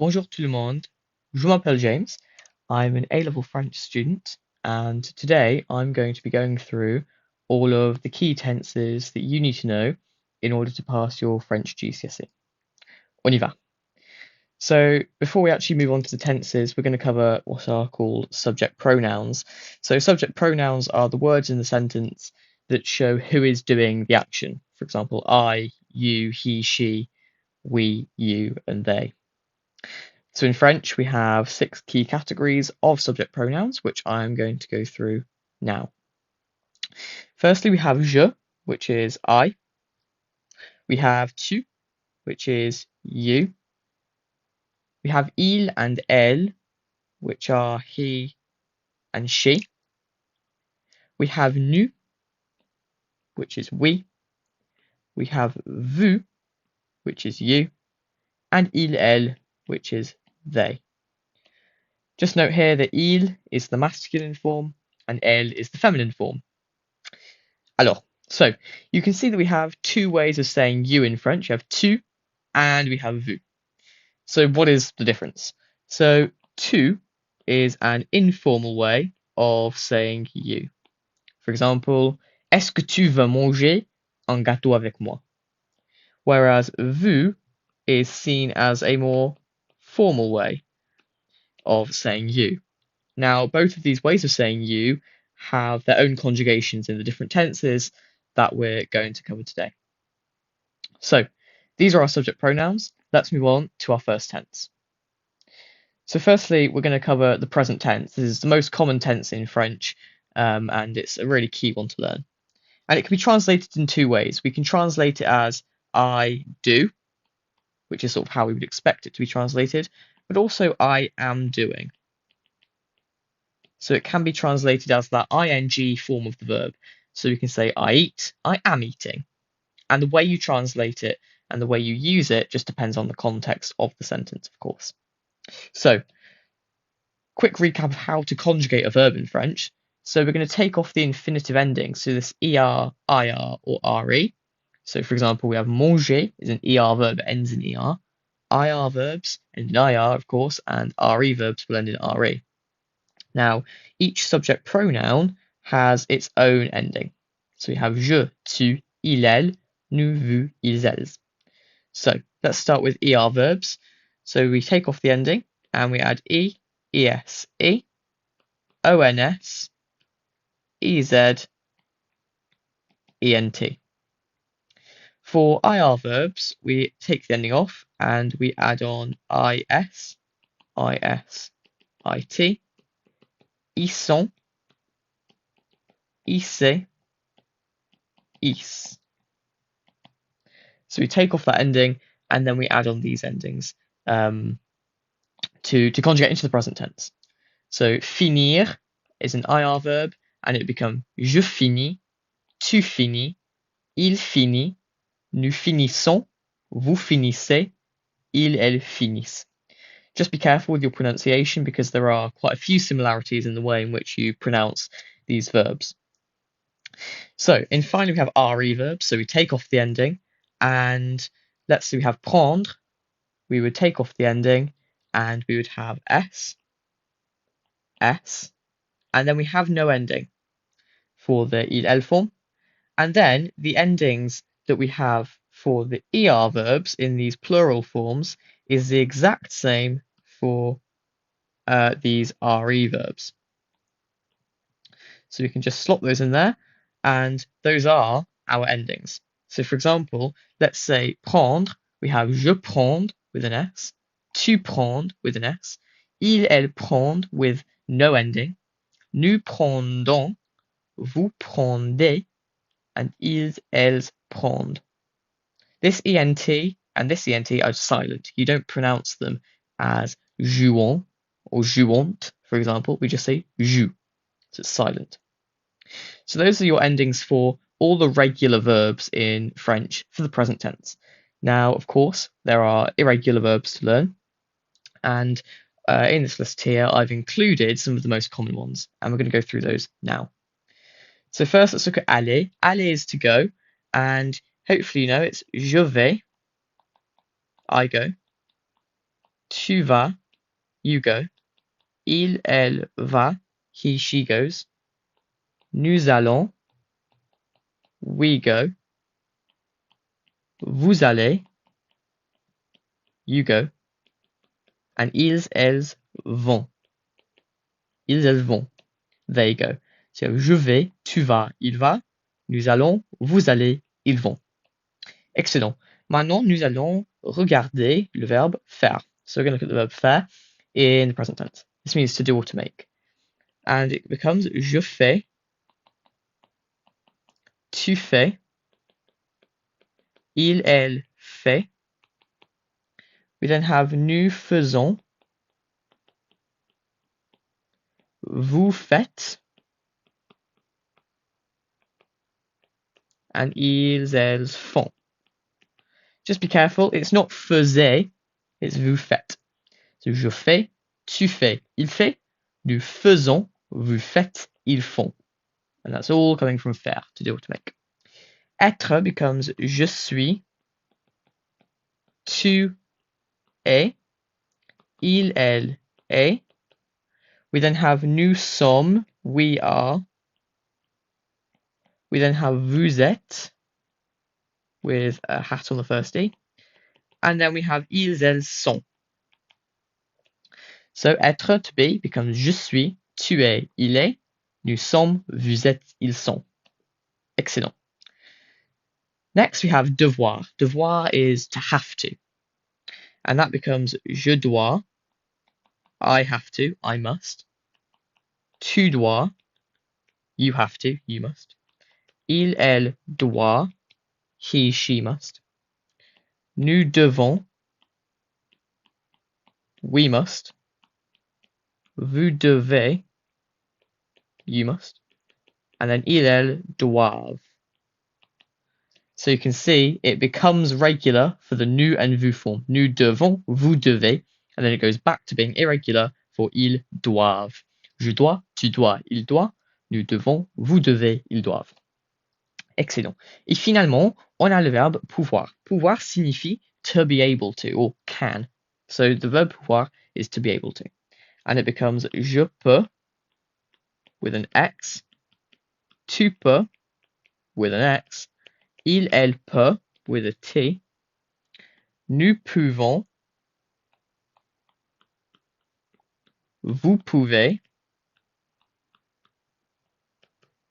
Bonjour tout le monde. Je m'appelle James. I'm an A-Level French student, and today I'm going to be going through all of the key tenses that you need to know in order to pass your French GCSE. On y va. So before we actually move on to the tenses, we're going to cover what are called subject pronouns. So subject pronouns are the words in the sentence that show who is doing the action. For example, I, you, he, she, we, you, and they. So in French, we have 6 key categories of subject pronouns, which I'm going to go through now. Firstly, we have je, which is I. We have tu, which is you. We have il and elle, which are he and she. We have nous, which is we. We have vous, which is you. And il, elle, which is they. Just note here that il is the masculine form and elle is the feminine form. Alors, so you can see that we have 2 ways of saying you in French. We have tu and we have vous. So what is the difference? So tu is an informal way of saying you. For example, est-ce que tu veux manger un gâteau avec moi? Whereas vous is seen as a more formal way of saying you. Now, both of these ways of saying you have their own conjugations in the different tenses that we're going to cover today. So, these are our subject pronouns. Let's move on to our first tense. So firstly, we're going to cover the present tense. This is the most common tense in French, and it's a really key one to learn. And it can be translated in 2 ways. We can translate it as I do, which is sort of how we would expect it to be translated, but also I am doing. So it can be translated as that ing form of the verb. So you can say I eat, I am eating. And the way you translate it and the way you use it just depends on the context of the sentence, of course. So, quick recap of how to conjugate a verb in French. So we're going to take off the infinitive ending, so this er, ir, or re. So for example, we have manger is an er verb that ends in er. Ir verbs end in ir, of course, and re verbs will end in re. Now, each subject pronoun has its own ending. So we have je, tu, il, elle, nous, vous, ils, elles. So let's start with er verbs. So we take off the ending and we add e, es, e, ons, ez, ent. For ir verbs, we take the ending off and we add on is, it, ils sont, ici, is. So we take off that ending and then we add on these endings to conjugate into the present tense. So finir is an ir verb and it becomes je finis, tu finis, il finit, nous finissons, vous finissez, ils, elles finissent. Just be careful with your pronunciation because there are quite a few similarities in the way in which you pronounce these verbs. So, and finally we have re verbs, so we take off the ending, and let's say we have prendre, we would take off the ending, and we would have s, and then we have no ending for the il, elle form, and then the endings that we have for the er verbs in these plural forms is the exact same for these re verbs. So we can just slot those in there, and those are our endings. So for example, let's say prendre, we have je prends with an s, tu prends with an s, il, elle prend with no ending, nous prendons, vous prendez, and ils, elles prend. This ent and this ent are silent. You don't pronounce them as jouons or jouant, for example. We just say joue. So it's silent. So those are your endings for all the regular verbs in French for the present tense. Now, of course, there are irregular verbs to learn. And in this list here, I've included some of the most common ones. And we're going to go through those now. So first, let's look at aller. Aller is to go. And hopefully you know it's je vais, I go. tu vas, you go. Il, elle va, he, she goes. Nous allons, we go. Vous allez, you go. And ils, elles vont. Ils, elles vont. They go. So je vais, tu vas, il va. Nous allons, vous allez, ils vont. Excellent. Maintenant, nous allons regarder le verbe faire. So we're going to look at the verb faire in the present tense. This means to do or to make. And it becomes je fais, tu fais, il, elle fait. We then have nous faisons, vous faites, and ils, elles font. Just be careful, it's not faisait, it's vous faites. So je fais, tu fais, il fait, nous faisons, vous faites, ils font. And that's all coming from faire, to do or to make. Être becomes je suis, tu es, il, elle est. We then have nous sommes, we are. We then have vous êtes, with a hat on the first E. And then we have ils, elles sont. So être, to be, becomes je suis, tu es, il est. Nous sommes, vous êtes, ils sont. Excellent. Next we have devoir. Devoir is to have to. And that becomes je dois, I have to, I must. Tu dois, you have to, you must. Il, elle doit, he, she must. Nous devons, we must. Vous devez, you must. And then ils, elles doivent. So you can see it becomes regular for the nous and vous form. Nous devons, vous devez, and then it goes back to being irregular for ils doivent. Je dois, tu dois, il doit. Nous devons, vous devez, ils doivent. Excellent. Et finalement, on a le verbe pouvoir. Pouvoir signifie to be able to, or can. So the verb pouvoir is to be able to. And it becomes je peux, with an X, tu peux, with an X, il, elle peut, with a T, nous pouvons, vous pouvez,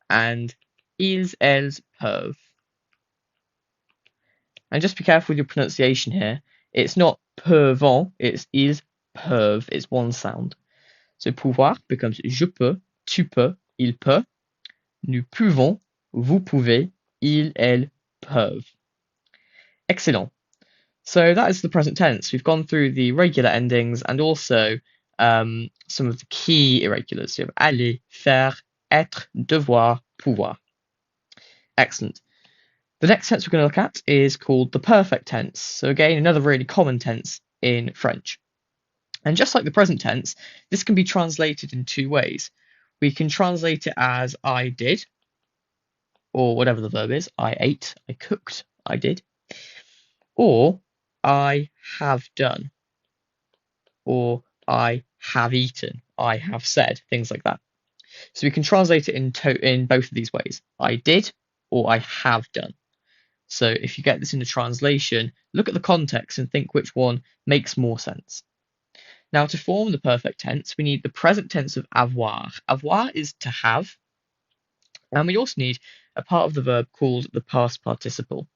and ils, elles peuvent. And just be careful with your pronunciation here. It's not peuvent, it's ils peuvent. It's one sound. So pouvoir becomes je peux, tu peux, il peut, nous pouvons, vous pouvez, ils, elles peuvent. Excellent. So that is the present tense. We've gone through the regular endings and also some of the key irregulars. So you have aller, faire, être, devoir, pouvoir. Excellent. The next tense we're going to look at is called the perfect tense. So again, another really common tense in French. And just like the present tense, this can be translated in two ways. We can translate it as I did, or whatever the verb is. I ate, I cooked, I did. Or I have done, or I have eaten, I have said, things like that. So we can translate it in both of these ways. I did, or I have done. So if you get this in a translation, look at the context and think which one makes more sense. Now, to form the perfect tense, we need the present tense of avoir. Avoir is to have. And we also need a part of the verb called the past participle.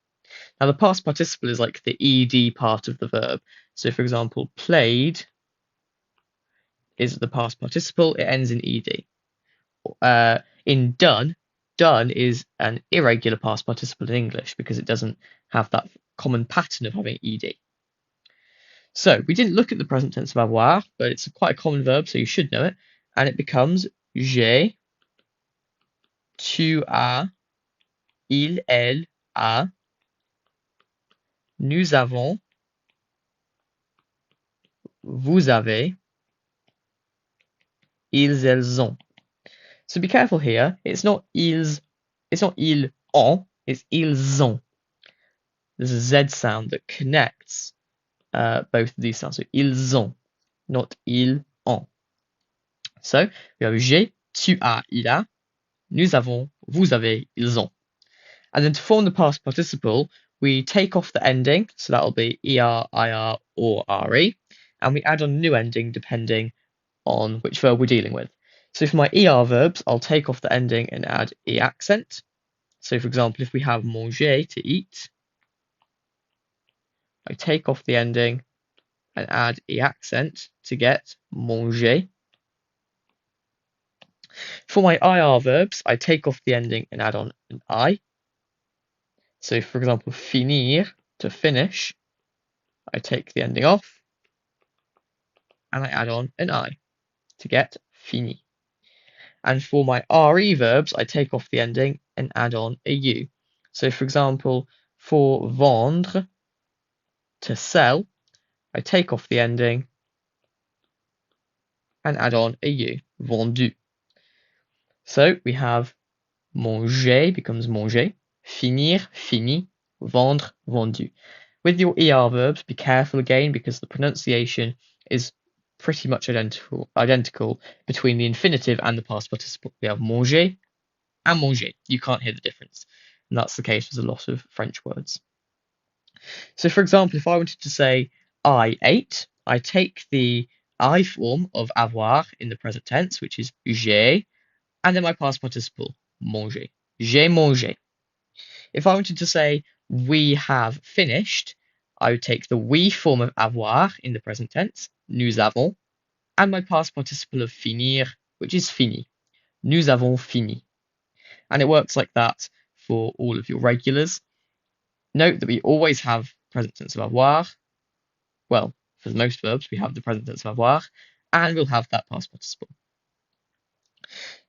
Now, the past participle is like the ed part of the verb. So, for example, played is the past participle. It ends in ed. In done, done is an irregular past participle in English because it doesn't have that common pattern of having ed. So we didn't look at the present tense of avoir, but it's quite a common verb, so you should know it. And it becomes j'ai, tu as, il, elle a, nous avons, vous avez, ils, elles ont. So be careful here. It's not ils ont, it's ils ont. There's a Z sound that connects both of these sounds. So ils ont. not il, on. So we have j'ai, tu as, il a, nous avons, vous avez, ils ont. And then to form the past participle, we take off the ending, so that'll be er, ir, or re, and we add on a new ending depending on which verb we're dealing with. So for my er verbs, I'll take off the ending and add e accent. So for example, if we have manger, to eat, I take off the ending and add e accent to get manger. For my ir verbs, I take off the ending and add on an I. So for example, finir, to finish, I take the ending off and I add on an I to get fini. And for my re verbs, I take off the ending and add on a u. So for example, for vendre, to sell, I take off the ending and add on a u, vendu. So we have manger becomes manger, finir, fini, vendre, vendu. With your er verbs, be careful again because the pronunciation is pretty much identical between the infinitive and the past participle. We have manger and manger. You can't hear the difference. And that's the case with a lot of French words. So for example, if I wanted to say I ate, I take the I form of avoir in the present tense, which is j'ai, and then my past participle, manger. J'ai mangé. If I wanted to say we have finished, I would take the we form of avoir in the present tense, nous avons, and my past participle of finir, which is fini. Nous avons fini. And it works like that for all of your regulars. Note that we always have present tense of avoir. Well, for most verbs, we have the present tense of avoir, and we'll have that past participle.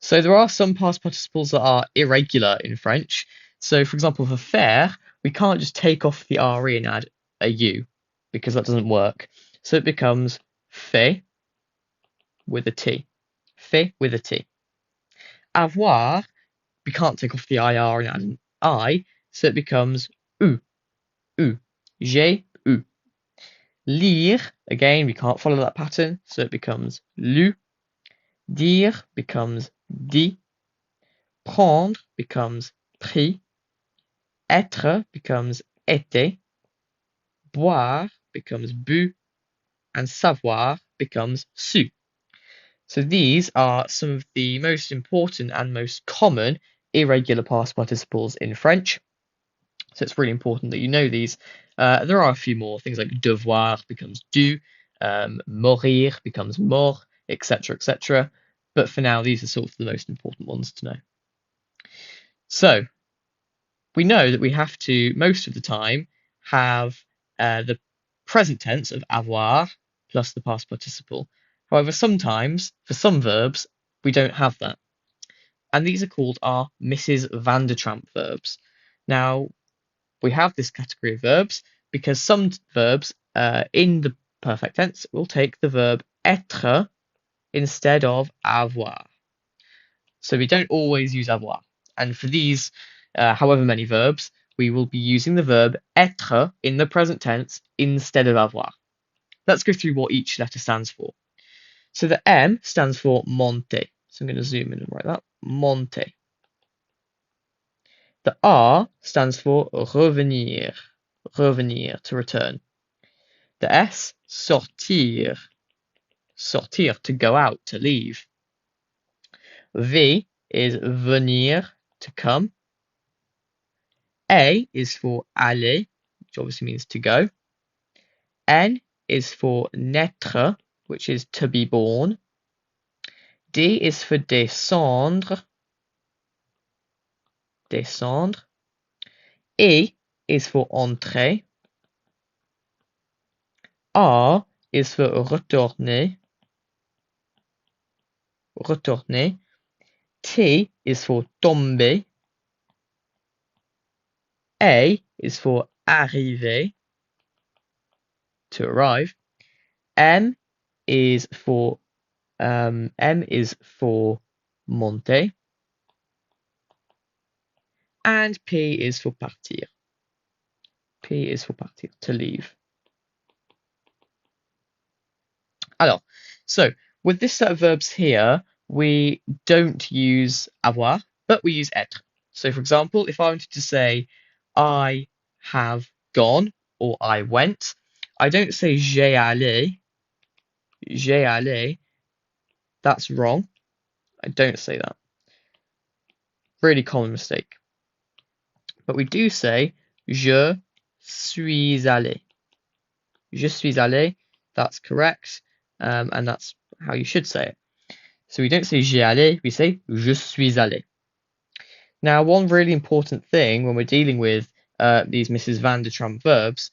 So there are some past participles that are irregular in French. So for example, for faire, we can't just take off the re and add a u, because that doesn't work. So it becomes fait with a t. Fait with a t. Avoir, we can't take off the ir and add an I, so it becomes ou. J'ai eu. Lire, again, we can't follow that pattern, so it becomes lu. Dire becomes dit. Prendre becomes pris. Être becomes été. Boire becomes bu. And savoir becomes su. So these are some of the most important and most common irregular past participles in French. So it's really important that you know these. There are a few more things like devoir becomes du, mourir becomes mort, etc., etc. But for now, these are sort of the most important ones to know. So we know that we have to, most of the time, have the present tense of avoir plus the past participle. However, sometimes, for some verbs, we don't have that. And these are called our Mrs. Van der Tramp verbs. Now, we have this category of verbs because some verbs in the perfect tense will take the verb être instead of avoir. So we don't always use avoir. And for these, however many verbs, we will be using the verb être in the present tense instead of avoir. Let's go through what each letter stands for. So the M stands for monter. So I'm going to zoom in and write that. Monter. The R stands for revenir. Revenir, to return. The S, sortir. Sortir, to go out, to leave. V is venir, to come. A is for aller, which obviously means to go. N is for naître, which is to be born. D is for descendre. Descendre. E is for entrer. R is for retourner. Retourner. T is for tomber. A is for arriver, to arrive. M is for monter. And P is for partir. P is for partir, to leave. Alors, So with this set of verbs here, we don't use avoir, but we use être. So for example, if I wanted to say I have gone or I went, I don't say j'ai allé. That's wrong. I don't say that. Really common mistake. But we do say je suis allé. Je suis allé. That's correct. And that's how you should say it. So we don't say j'ai allé, we say je suis allé. Now, one really important thing when we're dealing with these Mrs. Van der Trump verbs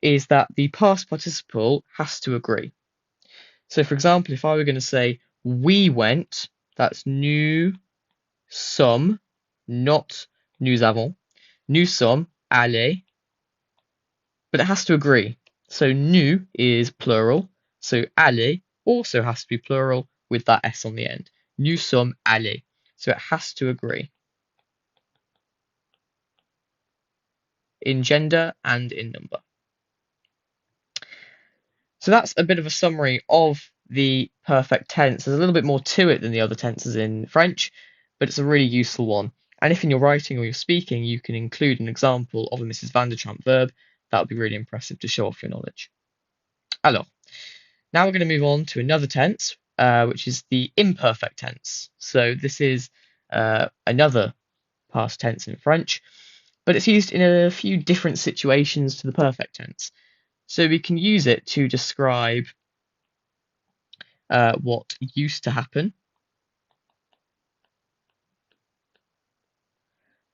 is that the past participle has to agree. So, for example, if I were going to say we went, that's nous sommes, not nous avons. Nous sommes allés, but it has to agree. So, nous is plural, so allés also has to be plural with that S on the end. Nous sommes allés. So it has to agree in gender and in number. So that's a bit of a summary of the perfect tense. There's a little bit more to it than the other tenses in French, but it's a really useful one. And if in your writing or your speaking you can include an example of a Mrs. Van der Trump verb, that would be really impressive to show off your knowledge. Alors, now we're going to move on to another tense, which is the imperfect tense. So this is another past tense in French, but it's used in a few different situations to the perfect tense. So we can use it to describe what used to happen.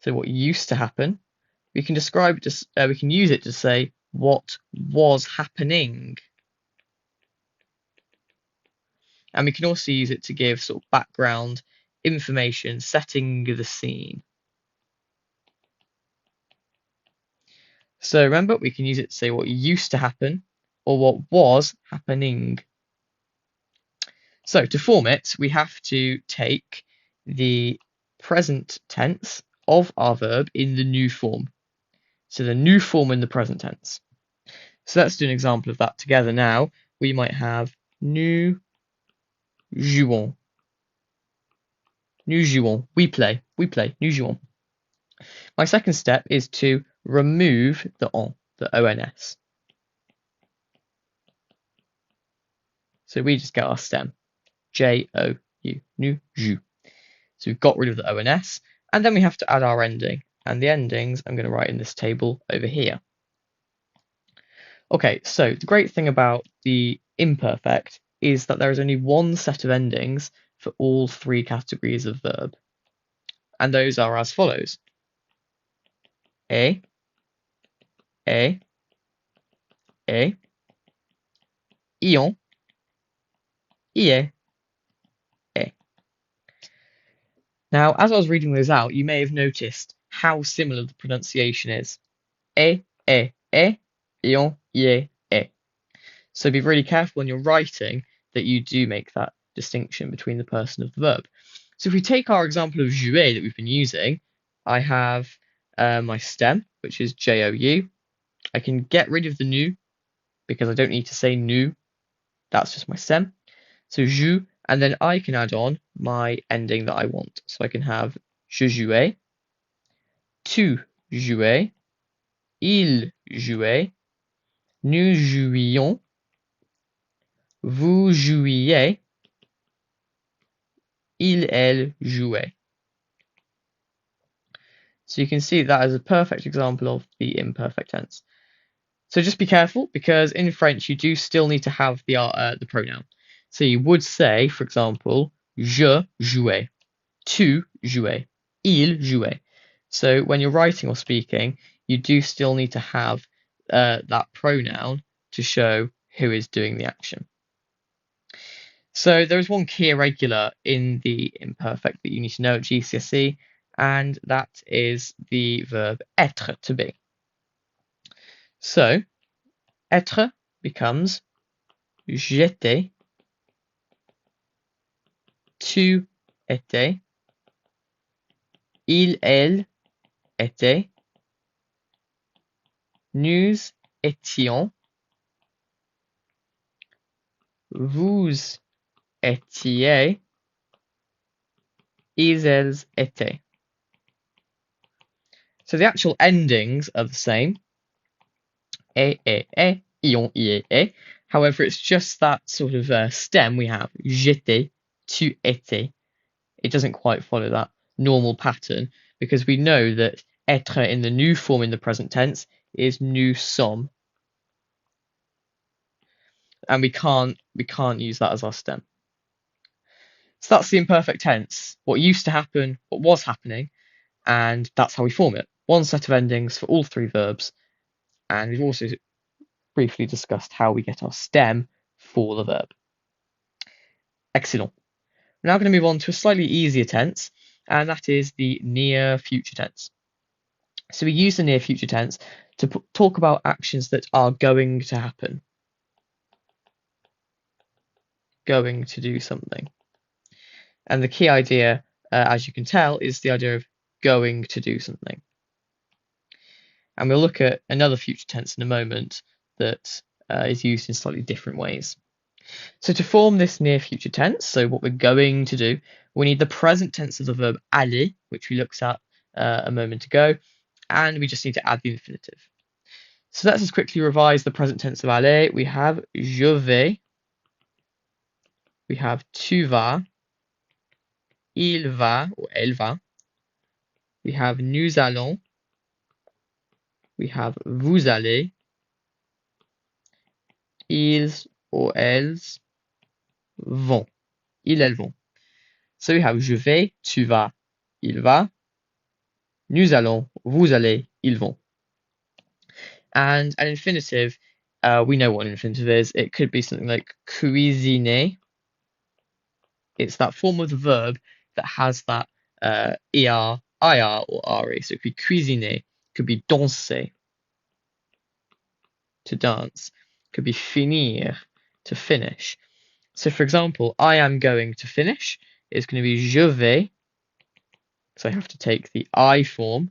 So what used to happen, we can describe it. We can use it to say what was happening, and we can also use it to give sort of background information, setting the scene. So remember, we can use it to say what used to happen or what was happening. So to form it, we have to take the present tense of our verb in the new form. So the new form in the present tense. So let's do an example of that together now. We might have nous jouons. Nous jouons. We play. We play. Nous jouons. My second step is to remove the on, the ons. So we just get our stem. J-O-U. Nous jou. So we've got rid of the ons, and then we have to add our ending. And the endings I'm going to write in this table over here. Okay, so the great thing about the imperfect is that there is only one set of endings for all three categories of verb. And those are as follows. A, ion, ie, e. Now, as I was reading those out, you may have noticed how similar the pronunciation is. Ion, ie, e. So be really careful when you're writing that you do make that distinction between the person of the verb. So if we take our example of jouer that we've been using, I have my stem, which is J-O-U. I can get rid of the nous because I don't need to say nous. That's just my stem. So joue, and then I can add on my ending that I want. So I can have je jouais, tu jouais, il jouait, nous jouions, vous jouiez, il, elle jouait. So you can see that as a perfect example of the imperfect tense. So just be careful because in French you do still need to have the pronoun. So you would say, for example, je jouais, tu jouais, il jouait. So when you're writing or speaking, you do still need to have that pronoun to show who is doing the action. So there is one key irregular in the imperfect that you need to know at GCSE, and that is the verb être, to be. So être becomes j'étais, tu étais, il, elle était, nous étions, vous étiez, ils, elles, étaient. So the actual endings are the same. Ion, ie. However, it's just that sort of stem we have. J'étais, tu étais. It doesn't quite follow that normal pattern because we know that être in the new form in the present tense is nous sommes. And we can't use that as our stem. So that's the imperfect tense. What used to happen, what was happening, and that's how we form it. One set of endings for all three verbs. And we've also briefly discussed how we get our stem for the verb. Excellent. We're now going to move on to a slightly easier tense, and that is the near future tense. So we use the near future tense to talk about actions that are going to happen. Going to do something. And the key idea, as you can tell, is the idea of going to do something. And we'll look at another future tense in a moment that is used in slightly different ways. So to form this near future tense, so what we're going to do, we need the present tense of the verb aller, which we looked at a moment ago, and we just need to add the infinitive. So let's just quickly revise the present tense of aller. We have je vais, we have tu vas, il va or elle va, we have nous allons, we have vous allez, ils or elles vont, elles vont. So we have je vais, tu vas, il va, nous allons, vous allez, ils vont. And an infinitive, we know what an infinitive is. It could be something like cuisiner. It's that form of the verb that has that er, ir, or re. So it could be cuisiner, could be danser, to dance, could be finir, to finish. So for example, I am going to finish is going to be je vais. So I have to take the I form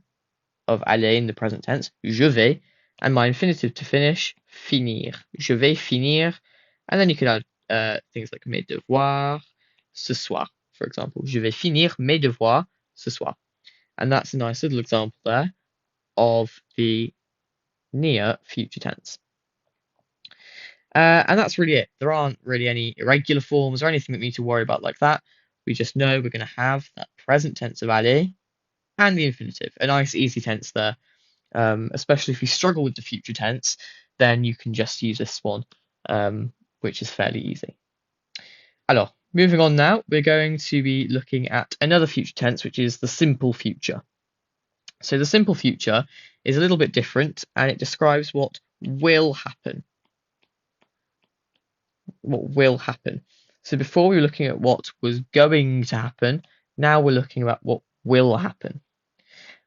of aller in the present tense, je vais, and my infinitive to finish, finir. Je vais finir. And then you could add things like mes devoirs, ce soir, for example. Je vais finir mes devoirs ce soir. And that's a nice little example there of the near future tense. And that's really it. There aren't really any irregular forms or anything that we need to worry about like that. We just know we're going to have that present tense of aller and the infinitive. A nice easy tense there. Especially if you struggle with the future tense, then you can just use this one, which is fairly easy. Alors, moving on now, we're going to be looking at another future tense, which is the simple future. So the simple future is a little bit different, and it describes what will happen. What will happen. So before we were looking at what was going to happen, now we're looking at what will happen.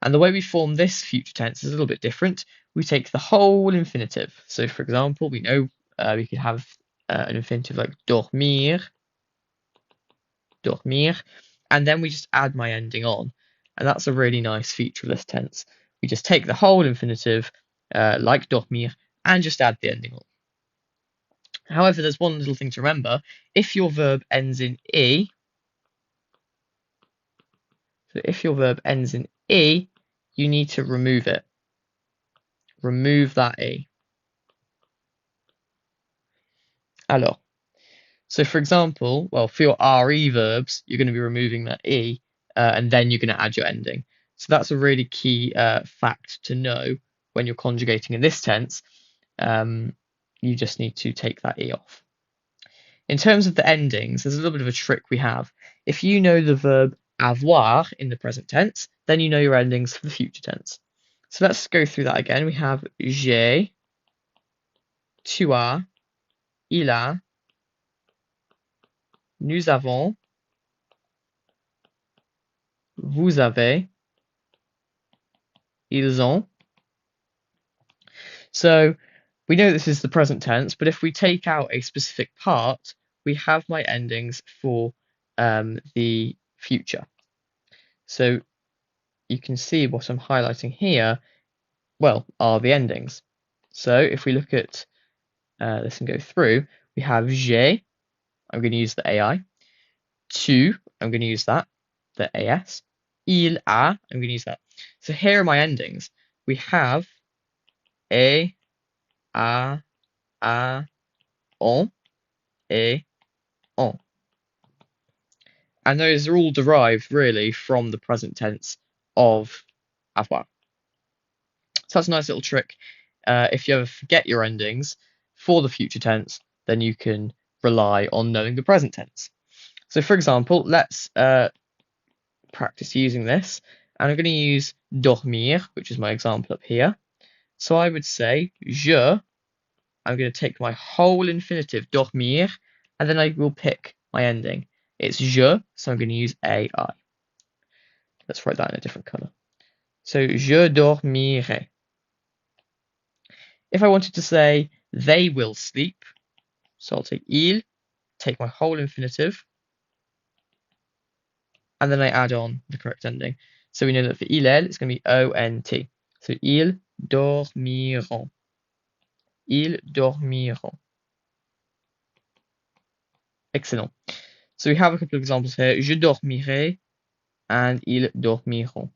And the way we form this future tense is a little bit different. We take the whole infinitive. So for example, we know we could have an infinitive like dormir, dormir, and then we just add my ending on. And that's a really nice feature of this tense. We just take the whole infinitive, like dormir, and just add the ending on. However, there's one little thing to remember. If your verb ends in e, so if your verb ends in e, you need to remove it. Remove that e. Alors. So for example, well, for your re verbs, you're going to be removing that e, and then you're going to add your ending. So that's a really key fact to know when you're conjugating in this tense. You just need to take that e off. In terms of the endings, there's a little bit of a trick we have. If you know the verb avoir in the present tense, then you know your endings for the future tense. So let's go through that again. We have j'ai, tu as, il a, nous avons, vous avez, ils ont. So we know this is the present tense, but if we take out a specific part, we have my endings for the future. So you can see what I'm highlighting here, well, are the endings. So if we look at this and go through, we have j'ai, I'm going to use the AI. Tu, I'm going to use that, the as. Il a, I'm going to use that. So here are my endings. We have a, on, et, on. And those are all derived really from the present tense of avoir. So that's a nice little trick. If you ever forget your endings for the future tense, then you can rely on knowing the present tense. So for example, let's practice using this. And I'm going to use dormir, which is my example up here. So I would say je. I'm going to take my whole infinitive dormir, and then I will pick my ending. It's je, so I'm going to use ai. Let's write that in a different color. So je dormirai. If I wanted to say they will sleep, so I'll take il, take my whole infinitive, and then I add on the correct ending. So we know that for il, elle, it's going to be ont. So ils dormiront. Ils dormiront. Excellent. So we have a couple of examples here. Je dormirai and ils dormiront.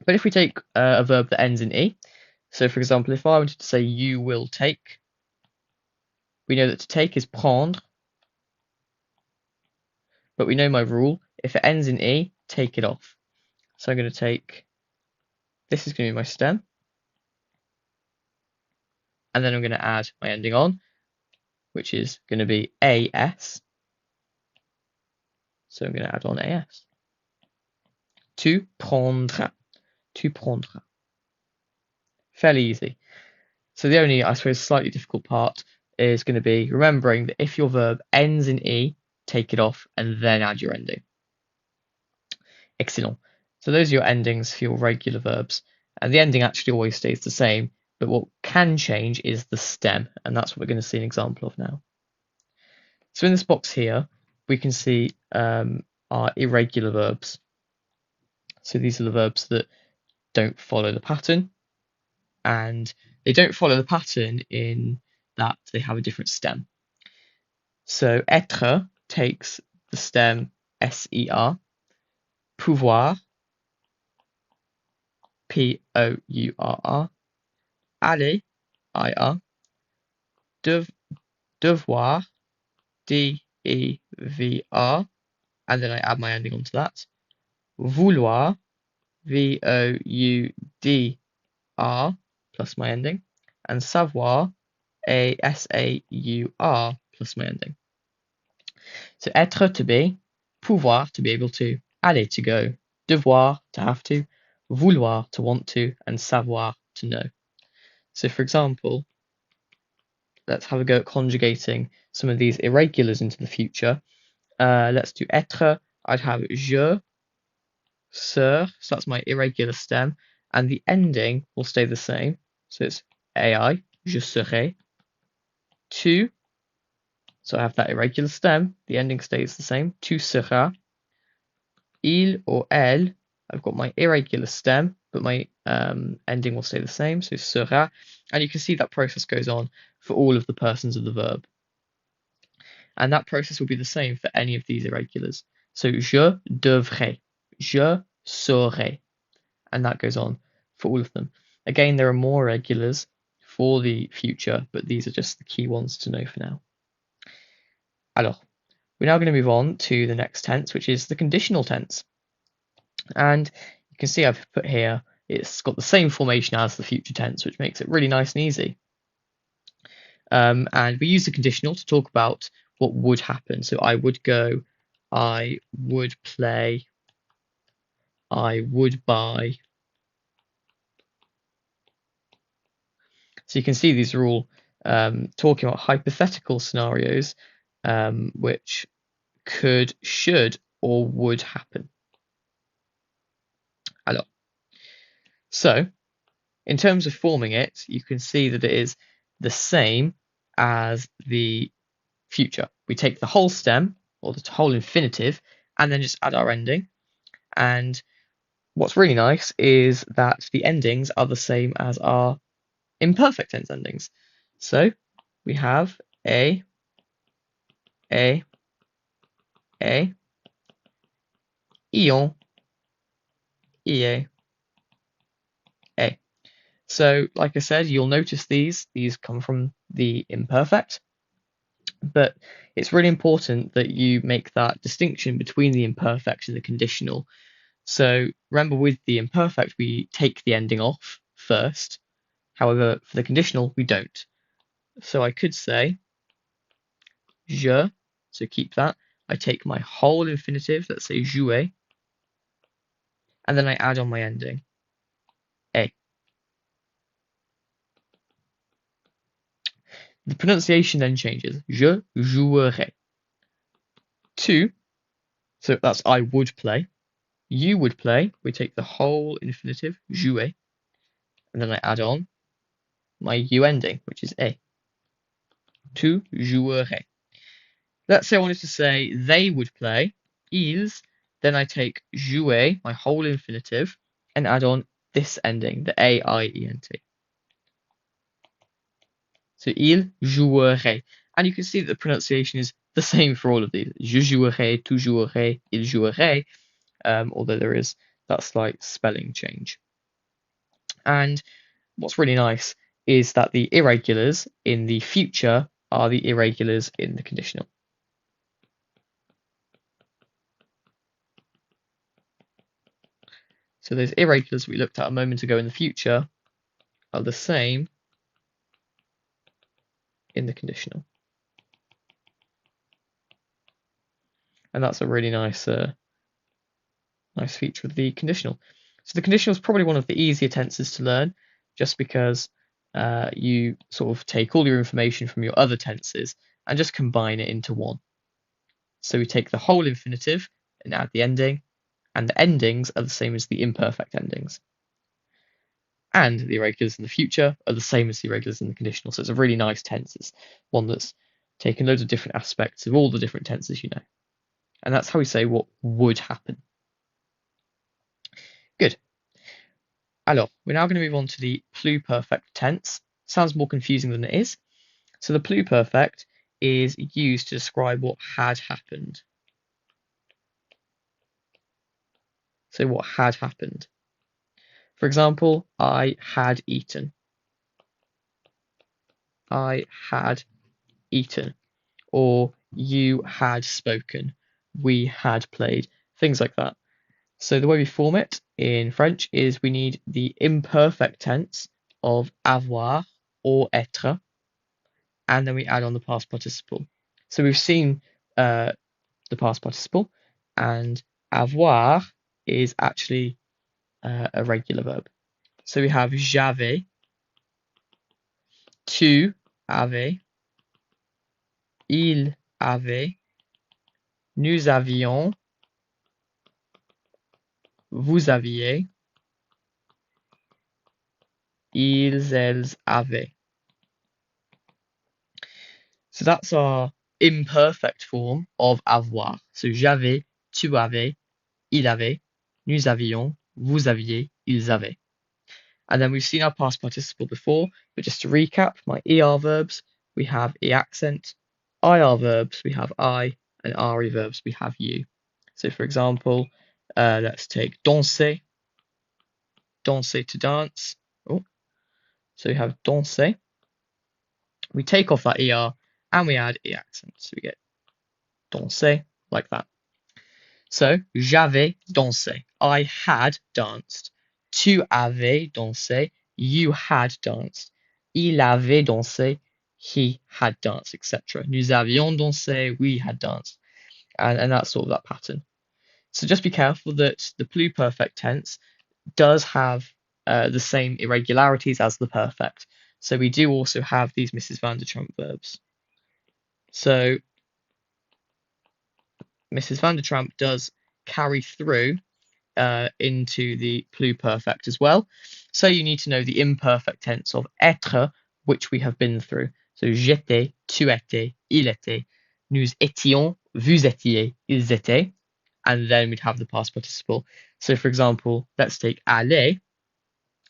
But if we take a verb that ends in e, so for example, if I wanted to say you will take, we know that to take is prendre, but we know my rule. If it ends in e, take it off. So I'm going to take, this is going to be my stem, and then I'm going to add my ending on, which is going to be as. So I'm going to add on as. Tu prendras. Tu prendras. Fairly easy. So the only, I suppose, slightly difficult part is going to be remembering that if your verb ends in e, take it off and then add your ending. Excellent. So those are your endings for your regular verbs. And the ending actually always stays the same, but what can change is the stem, and that's what we're going to see an example of now. So in this box here, we can see our irregular verbs. So these are the verbs that don't follow the pattern, and they don't follow the pattern in that they have a different stem. So être takes the stem ser, pouvoir, P-O-U-R-R, aller, I-R, devoir, D-E-V-R, and then I add my ending onto that, vouloir, V-O-U-D-R, plus my ending, and savoir, A-S-A-U-R, plus my ending. So être, to be, pouvoir, to be able to, aller, to go, devoir, to have to, vouloir, to want to, and savoir, to know. So for example, let's have a go at conjugating some of these irregulars into the future. Let's do être. I'd have je, ser, so that's my irregular stem, and the ending will stay the same. So it's ai, je serai. Tu, so I have that irregular stem, the ending stays the same. Tu seras. Il or elle, I've got my irregular stem, but my ending will stay the same, so sera. And you can see that process goes on for all of the persons of the verb. And that process will be the same for any of these irregulars. So je devrais, je saurais, and that goes on for all of them. Again, there are more irregulars for the future, but these are just the key ones to know for now. Alors, we're now going to move on to the next tense, which is the conditional tense. And you can see I've put here, it's got the same formation as the future tense, which makes it really nice and easy. And we use the conditional to talk about what would happen. So I would go, I would play, I would buy. So you can see these are all talking about hypothetical scenarios which could, should, or would happen. Alors. So, in terms of forming it, you can see that it is the same as the future. We take the whole stem, or the whole infinitive, and then just add our ending. And what's really nice is that the endings are the same as our imperfect tense endings. So we have a, ions, ie, a. So, like I said, you'll notice these come from the imperfect, but it's really important that you make that distinction between the imperfect and the conditional. So remember, with the imperfect, we take the ending off first. However, for the conditional, we don't. So I could say je, so keep that. I take my whole infinitive, let's say jouer, and then I add on my ending, a. The pronunciation then changes. Je jouerai. Tu, so that's I would play. You would play. We take the whole infinitive, jouer, and then I add on my u ending, which is a. Tu jouerais. Let's say I wanted to say they would play, ils, then I take jouer, my whole infinitive, and add on this ending, the A-I-E-N-T. So ils joueraient. And you can see that the pronunciation is the same for all of these. Je jouerai, tu jouerais, il jouerait, although there is that slight spelling change. And what's really nice is that the irregulars in the future are the irregulars in the conditional. So those irregulars we looked at a moment ago in the future are the same in the conditional. And that's a really nice feature of the conditional. So the conditional is probably one of the easier tenses to learn, just because you sort of take all your information from your other tenses and just combine it into one. So we take the whole infinitive and add the ending, and the endings are the same as the imperfect endings. And the irregulars in the future are the same as the irregulars in the conditional. So it's a really nice tense. It's one that's taken loads of different aspects of all the different tenses you know. And that's how we say what would happen. Good. Alors, we're now going to move on to the pluperfect tense. Sounds more confusing than it is. So the pluperfect is used to describe what had happened. So what had happened. For example, I had eaten. I had eaten. Or you had spoken. We had played. Things like that. So the way we form it in French is we need the imperfect tense of avoir or être, and then we add on the past participle. So we've seen the past participle, and avoir is actually a regular verb. So we have j'avais, tu avais, il avait, nous avions, vous aviez, ils, elles avaient. So that's our imperfect form of avoir. So j'avais, tu avais, il avait, nous avions, vous aviez, ils avaient. And then we've seen our past participle before, but just to recap, my ER verbs, we have E accent, IR verbs, we have I, and RE verbs, we have you. So for example, let's take danser, danser to dance. Oh, so we have danser. We take off that ER and we add E accent. So we get danser like that. So, j'avais dansé. I had danced. Tu avais dansé. You had danced. Il avait dansé. He had danced, etc. Nous avions dansé. We had danced. And that's sort of that pattern. So just be careful that the pluperfect tense does have the same irregularities as the perfect. So we do also have these Mrs. Van der Trump verbs. So Mrs. Van der Trump does carry through into the pluperfect as well. So you need to know the imperfect tense of être, which we have been through. So j'étais, tu étais, il était, nous étions, vous étiez, ils étaient, and then we'd have the past participle. So for example, let's take aller.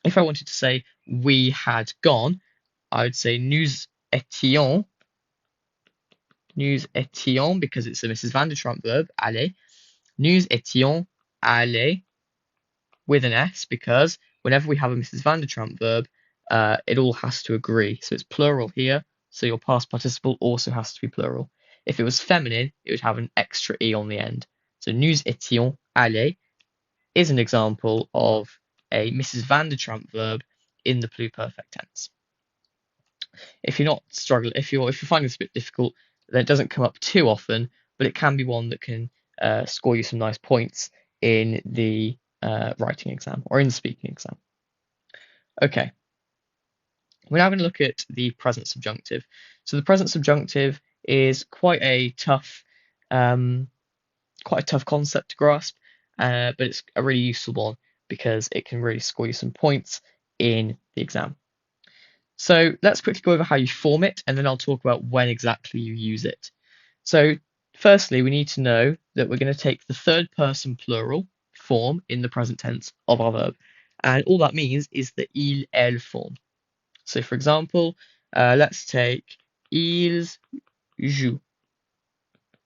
If I wanted to say we had gone, I would say nous étions, because it's a Mrs. Van der Trump verb, aller. Nous étions aller with an S because whenever we have a Mrs. Van der Tramp verb, it all has to agree. So it's plural here, so your past participle also has to be plural. If it was feminine, it would have an extra E on the end. So nous étions allés is an example of a Mrs. Van der Tramp verb in the pluperfect tense. If you're not struggling, if you're finding this a bit difficult, then it doesn't come up too often, but it can be one that can score you some nice points in the writing exam or in the speaking exam. Okay, we're now going to look at the present subjunctive. So the present subjunctive is quite a tough concept to grasp, but it's a really useful one because it can really score you some points in the exam. So let's quickly go over how you form it, and then I'll talk about when exactly you use it. So firstly, we need to know that we're going to take the third person plural form in the present tense of our verb. And all that means is the il, elle form. So for example, let's take ils jouent.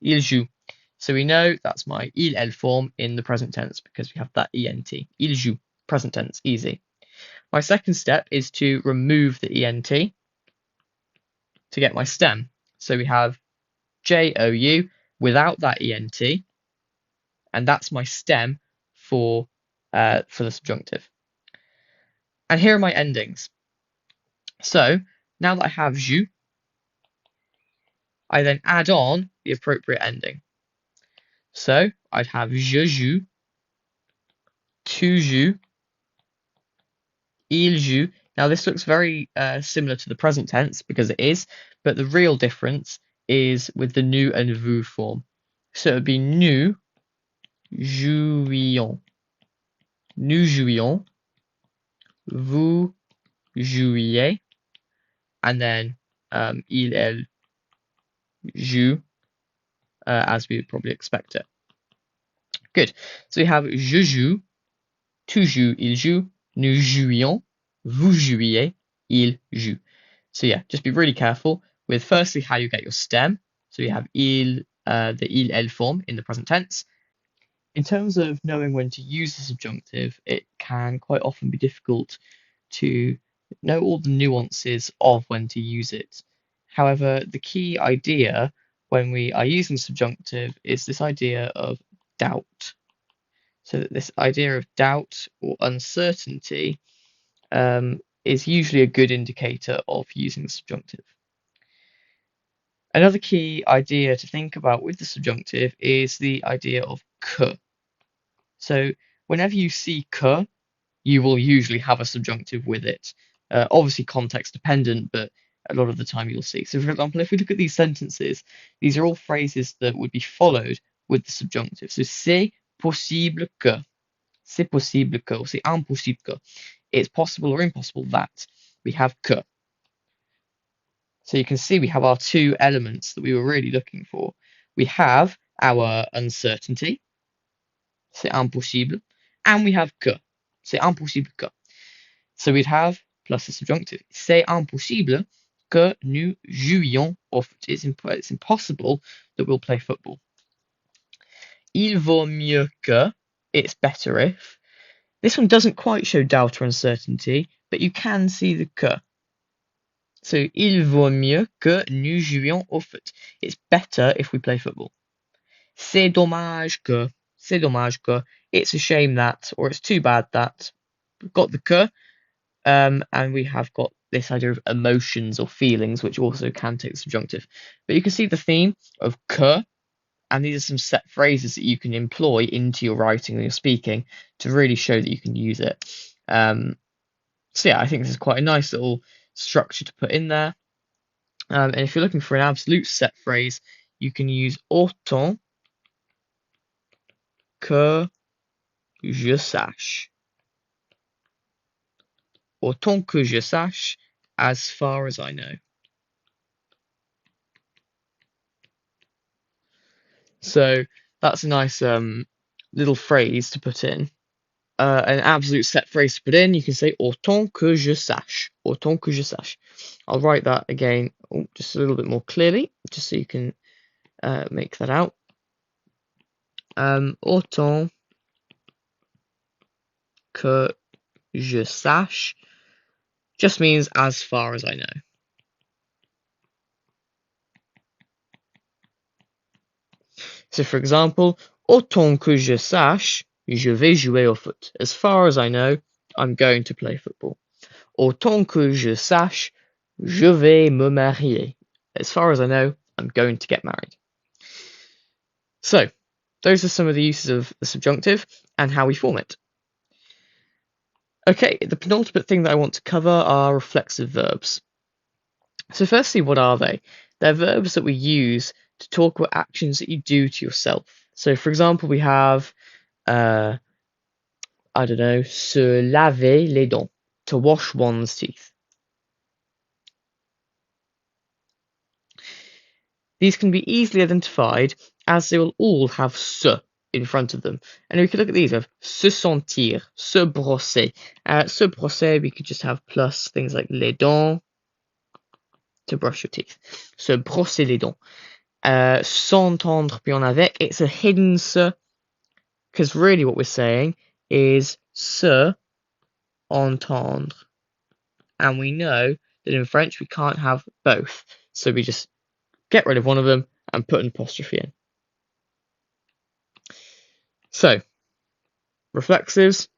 Ils jouent. So we know that's my il, elle form in the present tense because we have that ent. Ils jouent, present tense, easy. My second step is to remove the ent to get my stem. So we have jou without that ent, and that's my stem for the subjunctive. And here are my endings. So now that I have jou, I then add on the appropriate ending. So I'd have je joue, tu joues, il joue. Now this looks very similar to the present tense because it is, but the real difference is with the nous and vous form. So it would be nous jouions, nous jouions, vous jouiez, and then il, elle joue, as we would probably expect it. Good. So we have je joue, tu joues, il joue, nous jouions, vous jouiez, il joue. So yeah, just be really careful with firstly how you get your stem. So you have il, the il, elle form in the present tense. In terms of knowing when to use the subjunctive, it can quite often be difficult to know all the nuances of when to use it. However, the key idea when we are using subjunctive is this idea of doubt. So that this idea of doubt or uncertainty is usually a good indicator of using the subjunctive. Another key idea to think about with the subjunctive is the idea of que. So whenever you see que, you will usually have a subjunctive with it. Obviously context dependent, but a lot of the time you'll see. So for example, if we look at these sentences, these are all phrases that would be followed with the subjunctive. So c'est possible que, c'est possible que, or c'est impossible que. It's possible or impossible that we have que. So you can see we have our two elements that we were really looking for. We have our uncertainty, c'est impossible, and we have que, c'est impossible que. So we'd have plus the subjunctive. C'est impossible que nous jouions au foot. It's impossible that we'll play football. Il vaut mieux que, it's better if. This one doesn't quite show doubt or uncertainty, but you can see the que. So il vaut mieux que nous jouions au foot. It's better if we play football. C'est dommage que, c'est dommage que, it's a shame that, or it's too bad that. We've got the que, and we have got this idea of emotions or feelings, which also can take the subjunctive. But you can see the theme of que, and these are some set phrases that you can employ into your writing or your speaking to really show that you can use it. So yeah, I think this is quite a nice little structure to put in there. And if you're looking for an absolute set phrase, you can use autant que je sache. Autant que je sache, as far as I know. So that's a nice little phrase to put in. An absolute set phrase to put in, you can say autant que je sache. Autant que je sache. I'll write that again just a little bit more clearly, just so you can make that out. Autant que je sache just means as far as I know. So for example, autant que je sache, je vais jouer au foot. As far as I know, I'm going to play football. Autant que je sache, je vais me marier. As far as I know, I'm going to get married. So, those are some of the uses of the subjunctive and how we form it. Okay, the penultimate thing that I want to cover are reflexive verbs. So firstly, what are they? They're verbs that we use to talk about actions that you do to yourself. So for example, we have, I don't know, se laver les dents, to wash one's teeth. These can be easily identified as they will all have se in front of them. And we could look at these of se sentir, se brosser. Se brosser, we could just have plus things like les dents, to brush your teeth. Se brosser les dents. S'entendre bien avec, it's a hidden se, because really what we're saying is se entendre. And we know that in French we can't have both. So we just get rid of one of them and put an apostrophe in. So, reflexives,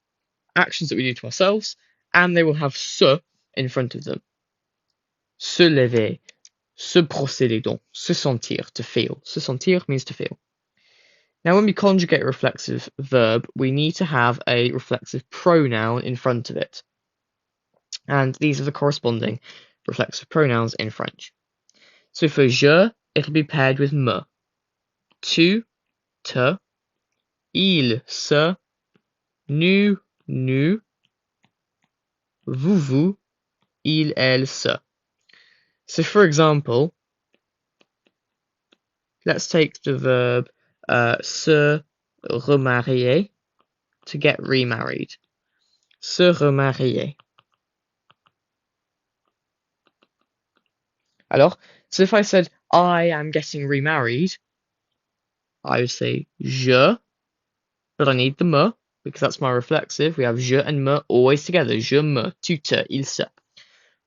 actions that we do to ourselves, and they will have se in front of them. Se lever, se brosser les dents, se sentir, to feel. Se sentir means to feel. Now, when we conjugate a reflexive verb, we need to have a reflexive pronoun in front of it. And these are the corresponding reflexive pronouns in French. So for je, it'll be paired with me. Tu, te. Il, se. Nous, nous. Vous, vous. Il, elle, se. So for example, let's take the verb se remarier, to get remarried. Se remarier. Alors, so if I said I am getting remarried, I would say je, but I need the me because that's my reflexive. We have je and me always together. Je me, tu te, il se.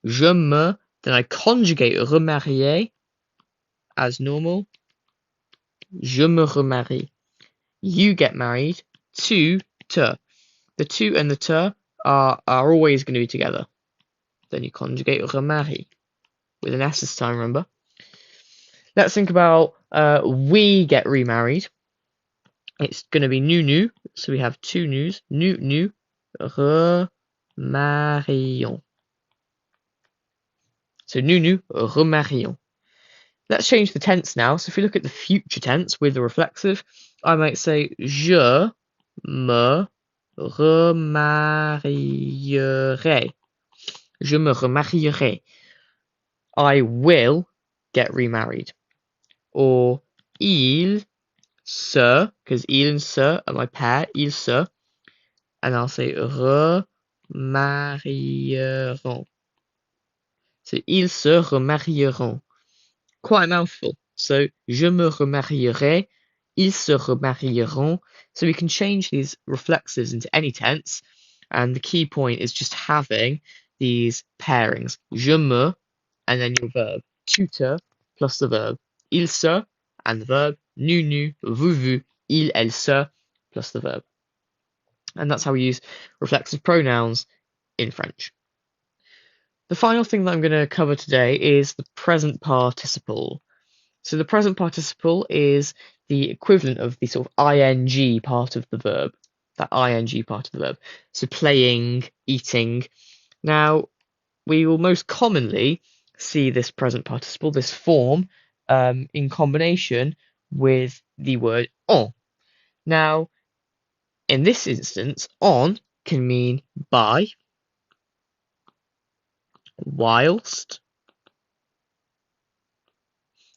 Je me, then I conjugate remarier as normal. Je me remarie. You get married. Tu te. The tu and the te are always going to be together. Then you conjugate remarie with an S this time, remember? Let's think about we get remarried. It's going to be nous, so we have two nous. Nous remarions. So nous remarions. Let's change the tense now. So if we look at the future tense with the reflexive, I might say je me remarierai. Je me remarierai. I will get remarried. Or il se, because il and se are my pair, il se, and I'll say remarieront. So ils se remarieront. Quite a mouthful. So je me remarierai, ils se remarieront. So we can change these reflexives into any tense, and the key point is just having these pairings. Je me, and then your verb. Tu te, plus the verb. Il se, and the verb. Nous, vous, vous, il, elle, se, plus the verb. And that's how we use reflexive pronouns in French. The final thing that I'm going to cover today is the present participle. So the present participle is the equivalent of the sort of ing part of the verb, that ing part of the verb. So playing, eating. Now, we will most commonly see this present participle, this form, in combination with the word on. Now, in this instance, on can mean by, whilst.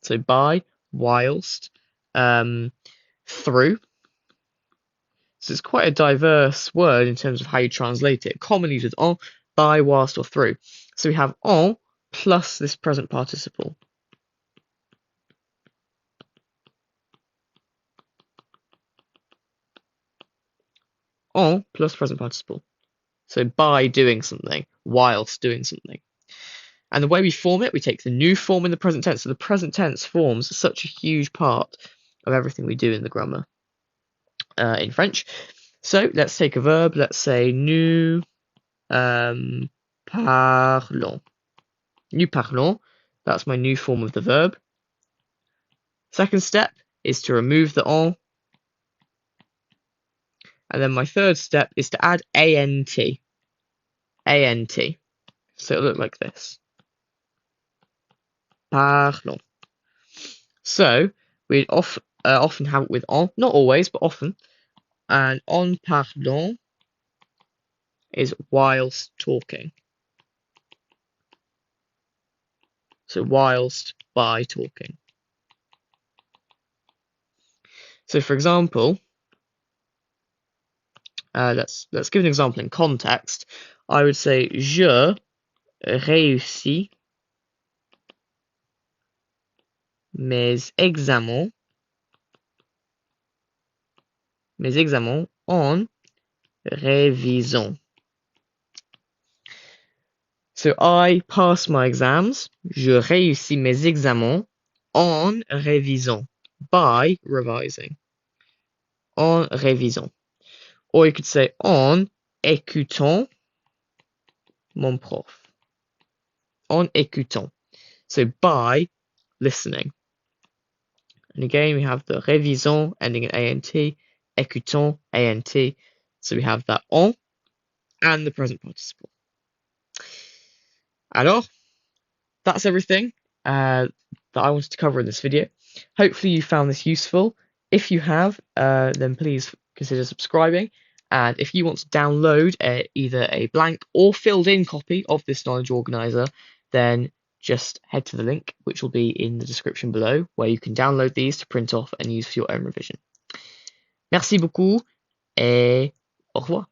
So by, whilst, through. So it's quite a diverse word in terms of how you translate it. Commonly used with en, by, whilst, or through. So we have en plus this present participle. En plus present participle. So by doing something, whilst doing something. And the way we form it, we take the new form in the present tense. So the present tense forms such a huge part of everything we do in the grammar in French. So let's take a verb. Let's say nous parlons. Nous parlons. That's my new form of the verb. Second step is to remove the on. And then my third step is to add ANT. ANT. So it'll look like this. Parlons. So we often have it with on, not always, but often. And en parlant is whilst talking. So whilst by talking. So for example, let's give an example in context. I would say je réussis mes examens en révisant. So I pass my exams. Je réussis mes examens en révisant. By revising. En révisant. Or you could say en écoutant mon prof. En écoutant. So by listening. And again, we have the révisant ending in ANT, écoutant, ANT. So we have that en and the present participle. Alors, that's everything that I wanted to cover in this video. Hopefully you found this useful. If you have, then please consider subscribing. And if you want to download either a blank or filled in copy of this knowledge organizer, then just head to the link, which will be in the description below, where you can download these to print off and use for your own revision. Merci beaucoup et au revoir.